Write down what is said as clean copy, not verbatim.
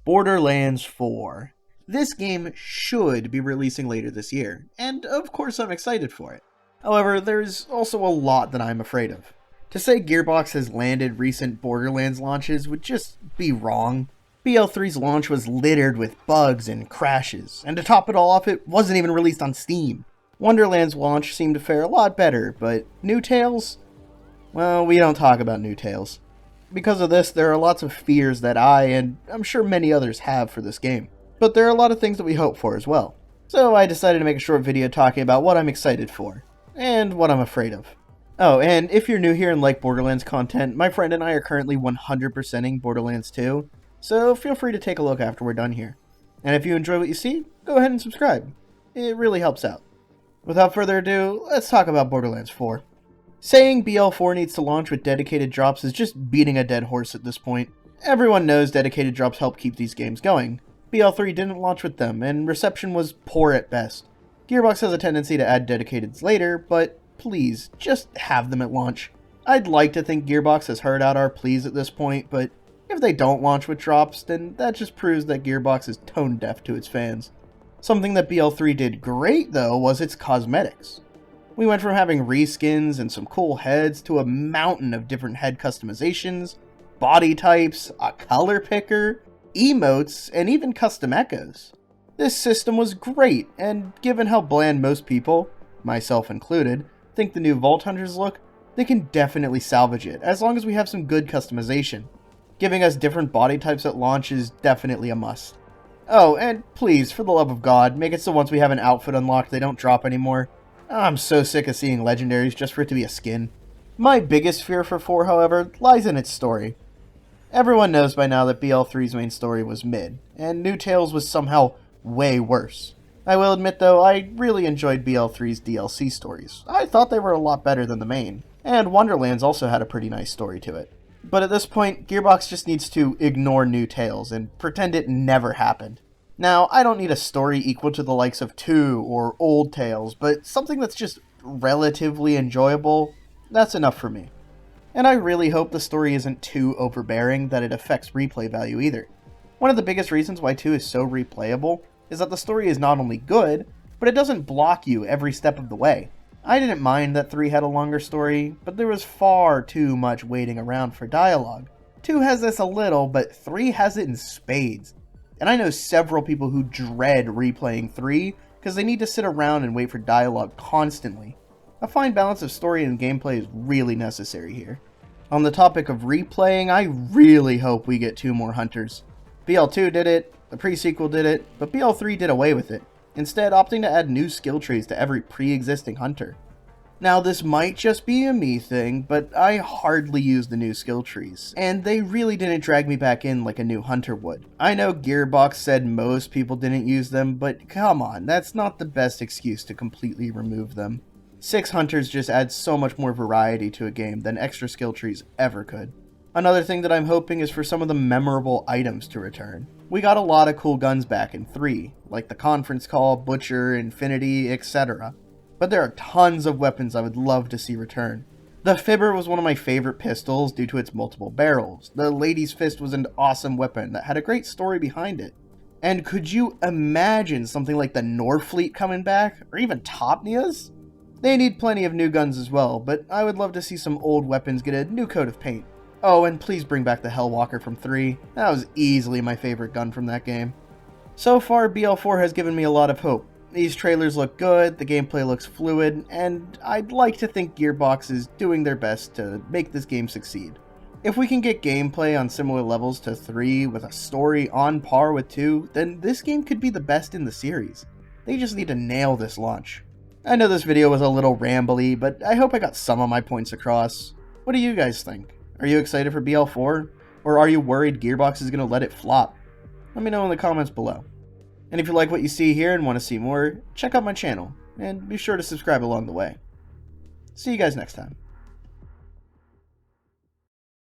Borderlands 4. This game should be releasing later this year, and of course I'm excited for it. However, there's also a lot that I'm afraid of. To say Gearbox has landed recent Borderlands launches would just be wrong. BL3's launch was littered with bugs and crashes, and to top it all off, it wasn't even released on Steam. Wonderland's launch seemed to fare a lot better, but New Tales? Well, we don't talk about New Tales. Because of this, there are lots of fears that I, and I'm sure many others, have for this game. But there are a lot of things that we hope for as well. So I decided to make a short video talking about what I'm excited for, and what I'm afraid of. Oh, and if you're new here and like Borderlands content, my friend and I are currently 100%ing Borderlands 2, so feel free to take a look after we're done here. And if you enjoy what you see, go ahead and subscribe. It really helps out. Without further ado, let's talk about Borderlands 4. Saying BL4 needs to launch with dedicated drops is just beating a dead horse at this point. Everyone knows dedicated drops help keep these games going. BL3 didn't launch with them, and reception was poor at best. Gearbox has a tendency to add dedicateds later, but please, just have them at launch. I'd like to think Gearbox has heard out our pleas at this point, but if they don't launch with drops, then that just proves that Gearbox is tone deaf to its fans. Something that BL3 did great, though, was its cosmetics. We went from having reskins and some cool heads to a mountain of different head customizations, body types, a color picker, emotes, and even custom echoes. This system was great, and given how bland most people, myself included, think the new Vault Hunters look, they can definitely salvage it, as long as we have some good customization. Giving us different body types at launch is definitely a must. Oh, and please, for the love of God, make it so once we have an outfit unlocked, they don't drop anymore. I'm so sick of seeing legendaries just for it to be a skin. My biggest fear for 4, however, lies in its story. Everyone knows by now that BL3's main story was mid, and New Tales was somehow way worse. I will admit though, I really enjoyed BL3's DLC stories. I thought they were a lot better than the main, and Wonderlands also had a pretty nice story to it. But at this point, Gearbox just needs to ignore New Tales and pretend it never happened. Now, I don't need a story equal to the likes of 2 or Old Tales, but something that's just relatively enjoyable, that's enough for me. And I really hope the story isn't too overbearing that it affects replay value either. One of the biggest reasons why 2 is so replayable is that the story is not only good, but it doesn't block you every step of the way. I didn't mind that 3 had a longer story, but there was far too much waiting around for dialogue. 2 has this a little, but 3 has it in spades. And I know several people who dread replaying 3 because they need to sit around and wait for dialogue constantly. A fine balance of story and gameplay is really necessary here. On the topic of replaying, I really hope we get 2 more hunters. BL2 did it, the pre-sequel did it, but BL3 did away with it, instead opting to add new skill trees to every pre-existing hunter. Now this might just be a me thing, but I hardly use the new skill trees, and they really didn't drag me back in like a new hunter would. I know Gearbox said most people didn't use them, but come on, that's not the best excuse to completely remove them. 6 hunters just adds so much more variety to a game than extra skill trees ever could. Another thing that I'm hoping is for some of the memorable items to return. We got a lot of cool guns back in 3, like the Conference Call, Butcher, Infinity, etc. But there are tons of weapons I would love to see return. The Fibber was one of my favorite pistols due to its multiple barrels. The Lady's Fist was an awesome weapon that had a great story behind it. And could you imagine something like the Norfleet coming back, or even Topnias? They need plenty of new guns as well, but I would love to see some old weapons get a new coat of paint. Oh, and please bring back the Hellwalker from 3. That was easily my favorite gun from that game. So far, BL4 has given me a lot of hope. These trailers look good, the gameplay looks fluid, and I'd like to think Gearbox is doing their best to make this game succeed. If we can get gameplay on similar levels to 3 with a story on par with 2, then this game could be the best in the series. They just need to nail this launch. I know this video was a little rambly, but I hope I got some of my points across. What do you guys think? Are you excited for BL4? Or are you worried Gearbox is going to let it flop? Let me know in the comments below. And if you like what you see here and want to see more, check out my channel, and be sure to subscribe along the way. See you guys next time.